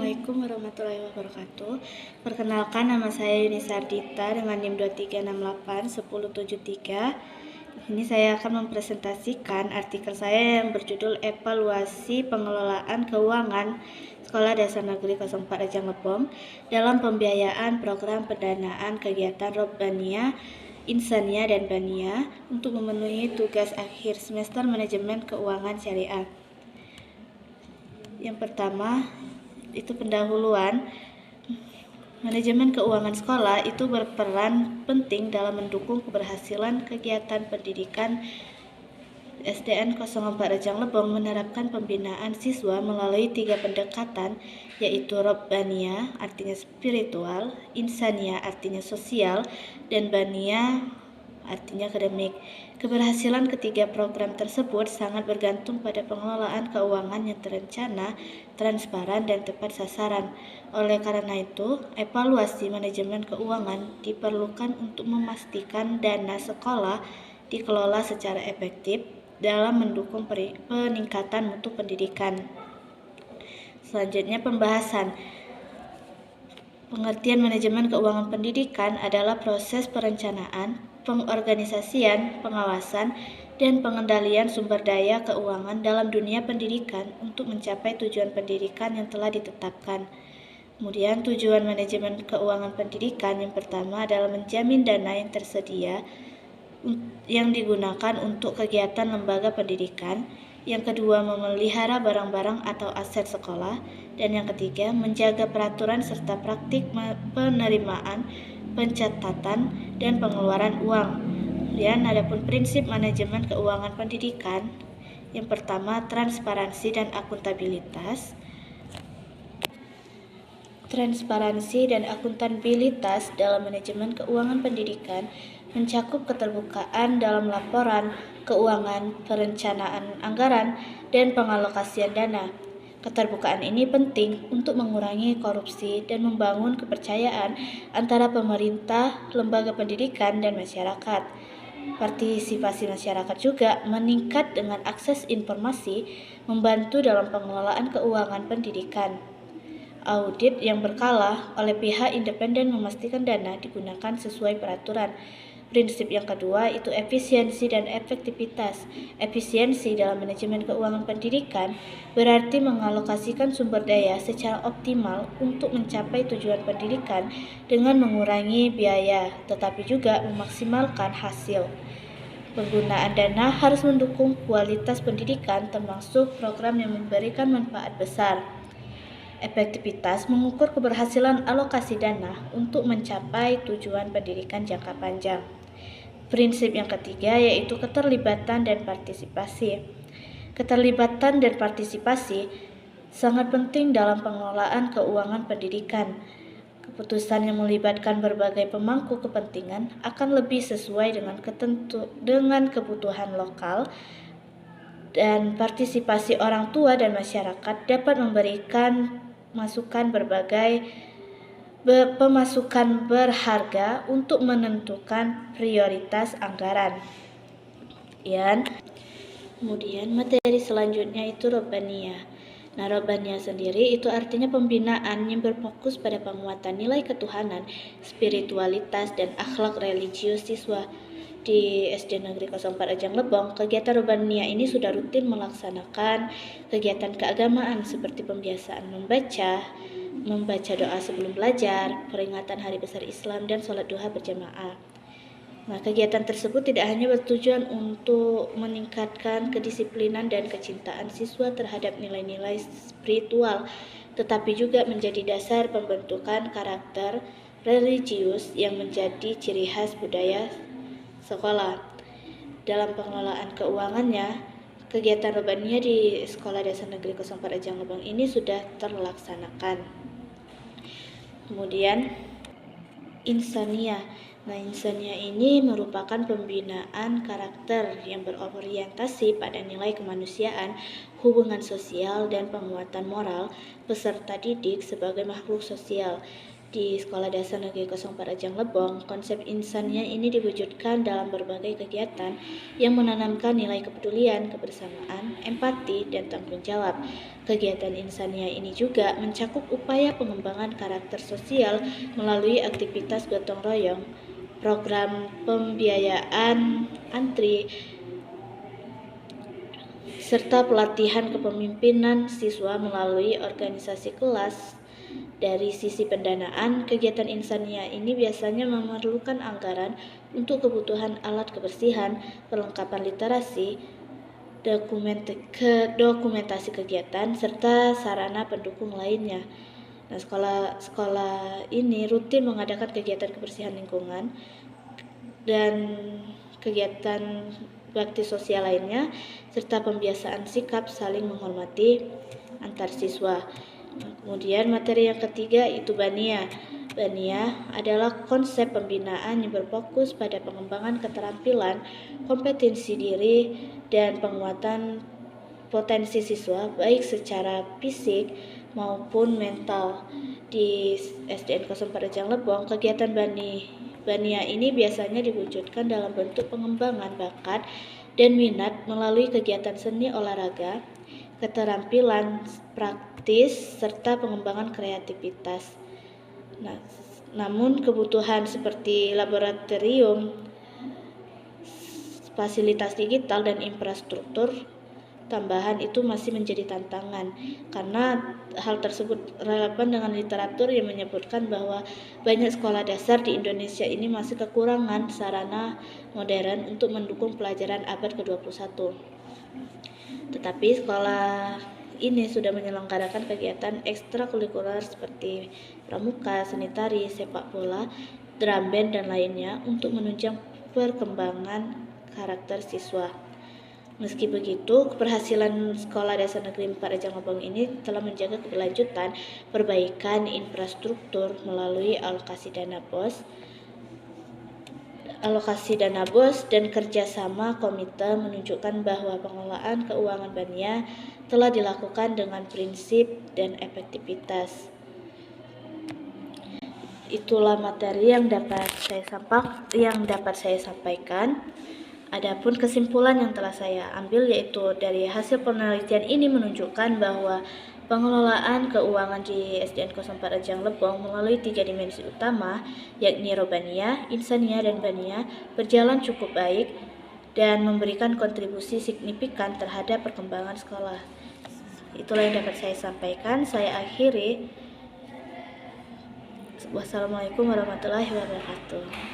Assalamualaikum warahmatullahi wabarakatuh. Perkenalkan, nama saya Yunisa Ardita dengan NIM 23681073. Ini saya akan mempresentasikan artikel saya yang berjudul Evaluasi Pengelolaan Keuangan Sekolah Dasar Negeri 04 Rejang Lebong dalam pembiayaan program pendanaan kegiatan Robbaniyah, Insaniyah, dan Baniyah untuk memenuhi tugas akhir semester manajemen keuangan syariah. Yang pertama, itu pendahuluan. Manajemen keuangan sekolah itu berperan penting dalam mendukung keberhasilan kegiatan pendidikan. SDN 04 Rejang Lebong menerapkan pembinaan siswa melalui 3 pendekatan, yaitu Robbaniyah artinya spiritual, Insaniyah artinya sosial, dan Baniyah artinya akademik. Keberhasilan ketiga program tersebut sangat bergantung pada pengelolaan keuangan yang terencana, transparan, dan tepat sasaran. Oleh karena itu, evaluasi manajemen keuangan diperlukan untuk memastikan dana sekolah dikelola secara efektif dalam mendukung peningkatan mutu pendidikan. Selanjutnya, pembahasan. Pengertian manajemen keuangan pendidikan adalah proses perencanaan, pengorganisasian, pengawasan, dan pengendalian sumber daya keuangan dalam dunia pendidikan untuk mencapai tujuan pendidikan yang telah ditetapkan. Kemudian, tujuan manajemen keuangan pendidikan yang pertama adalah menjamin dana yang tersedia yang digunakan untuk kegiatan lembaga pendidikan. Yang kedua, memelihara barang-barang atau aset sekolah. Dan yang ketiga, menjaga peraturan serta praktik penerimaan, pencatatan, dan pengeluaran uang. Kemudian, adapun prinsip manajemen keuangan pendidikan. Yang pertama, transparansi dan akuntabilitas. Transparansi dan akuntabilitas dalam manajemen keuangan pendidikan mencakup keterbukaan dalam laporan keuangan, perencanaan anggaran, dan pengalokasian dana. Keterbukaan ini penting untuk mengurangi korupsi dan membangun kepercayaan antara pemerintah, lembaga pendidikan, dan masyarakat. Partisipasi masyarakat juga meningkat dengan akses informasi, membantu dalam pengelolaan keuangan pendidikan. Audit yang berkala oleh pihak independen memastikan dana digunakan sesuai peraturan. Prinsip yang kedua itu efisiensi dan efektivitas. Efisiensi dalam manajemen keuangan pendidikan berarti mengalokasikan sumber daya secara optimal untuk mencapai tujuan pendidikan dengan mengurangi biaya, tetapi juga memaksimalkan hasil. Penggunaan dana harus mendukung kualitas pendidikan termasuk program yang memberikan manfaat besar. Efektivitas mengukur keberhasilan alokasi dana untuk mencapai tujuan pendidikan jangka panjang. Prinsip yang ketiga yaitu keterlibatan dan partisipasi. Keterlibatan dan partisipasi sangat penting dalam pengelolaan keuangan pendidikan. Keputusan yang melibatkan berbagai pemangku kepentingan akan lebih sesuai dengan kebutuhan lokal, dan partisipasi orang tua dan masyarakat dapat memberikan pemasukan berharga untuk menentukan prioritas anggaran. Kemudian materi selanjutnya itu Robbaniyah. Nah, Robbaniyah sendiri itu artinya pembinaan yang berfokus pada penguatan nilai ketuhanan, spiritualitas, dan akhlak religius siswa. Di SD Negeri 04 Rejang Lebong, kegiatan Robbaniyah ini sudah rutin melaksanakan kegiatan keagamaan seperti pembiasaan membaca doa sebelum belajar, peringatan Hari Besar Islam, dan sholat duha berjamaah. Nah, kegiatan tersebut tidak hanya bertujuan untuk meningkatkan kedisiplinan dan kecintaan siswa terhadap nilai-nilai spiritual, tetapi juga menjadi dasar pembentukan karakter religius yang menjadi ciri khas budaya sekolah. Dalam pengelolaan keuangannya, kegiatan Robbaniyah di Sekolah Dasar Negeri 04 Rejang Lebong ini sudah terlaksanakan. Kemudian Insaniyah. Nah, Insaniyah ini merupakan pembinaan karakter yang berorientasi pada nilai kemanusiaan, hubungan sosial, dan penguatan moral peserta didik sebagai makhluk sosial. Di Sekolah Dasar Negeri 04 Rejang Lebong, konsep insania ini diwujudkan dalam berbagai kegiatan yang menanamkan nilai kepedulian, kebersamaan, empati, dan tanggung jawab. Kegiatan insania ini juga mencakup upaya pengembangan karakter sosial melalui aktivitas gotong royong, program pembiayaan antri, serta pelatihan kepemimpinan siswa melalui organisasi kelas. Dari sisi pendanaan, kegiatan insania ini biasanya memerlukan anggaran untuk kebutuhan alat kebersihan, perlengkapan literasi, dokumentasi kegiatan, serta sarana pendukung lainnya. Nah, sekolah ini rutin mengadakan kegiatan kebersihan lingkungan dan kegiatan bakti sosial lainnya, serta pembiasaan sikap saling menghormati antar siswa. Kemudian materi yang ketiga itu Bania. Bania adalah konsep pembinaan yang berfokus pada pengembangan keterampilan, kompetensi diri, dan penguatan potensi siswa baik secara fisik maupun mental. Di SDN 04 Rejang Lebong, kegiatan Bania ini biasanya diwujudkan dalam bentuk pengembangan bakat dan minat melalui kegiatan seni olahraga, keterampilan praktis, serta pengembangan kreativitas. Namun kebutuhan seperti laboratorium, fasilitas digital, dan infrastruktur tambahan itu masih menjadi tantangan, karena hal tersebut relevan dengan literatur yang menyebutkan bahwa banyak sekolah dasar di Indonesia ini masih kekurangan sarana modern untuk mendukung pelajaran abad ke-21. Tetapi sekolah ini sudah menyelenggarakan kegiatan ekstrakurikuler seperti pramuka, seni tari, sepak bola, drum band, dan lainnya untuk menunjang perkembangan karakter siswa. Meski begitu, keberhasilan Sekolah Dasar Negeri 4 Rejang Lebong ini telah menjaga keberlanjutan perbaikan infrastruktur melalui alokasi dana BOS dan kerjasama komite menunjukkan bahwa pengelolaan keuangan Bania telah dilakukan dengan prinsip dan efektivitas. Itulah materi yang dapat saya sampaikan. Adapun kesimpulan yang telah saya ambil yaitu dari hasil penelitian ini menunjukkan bahwa pengelolaan keuangan di SDN 04 Rejang Lebong melalui 3 dimensi utama, yakni Robania, Insania, dan Bania, berjalan cukup baik dan memberikan kontribusi signifikan terhadap perkembangan sekolah. Itulah yang dapat saya sampaikan. Saya akhiri. Wassalamualaikum warahmatullahi wabarakatuh.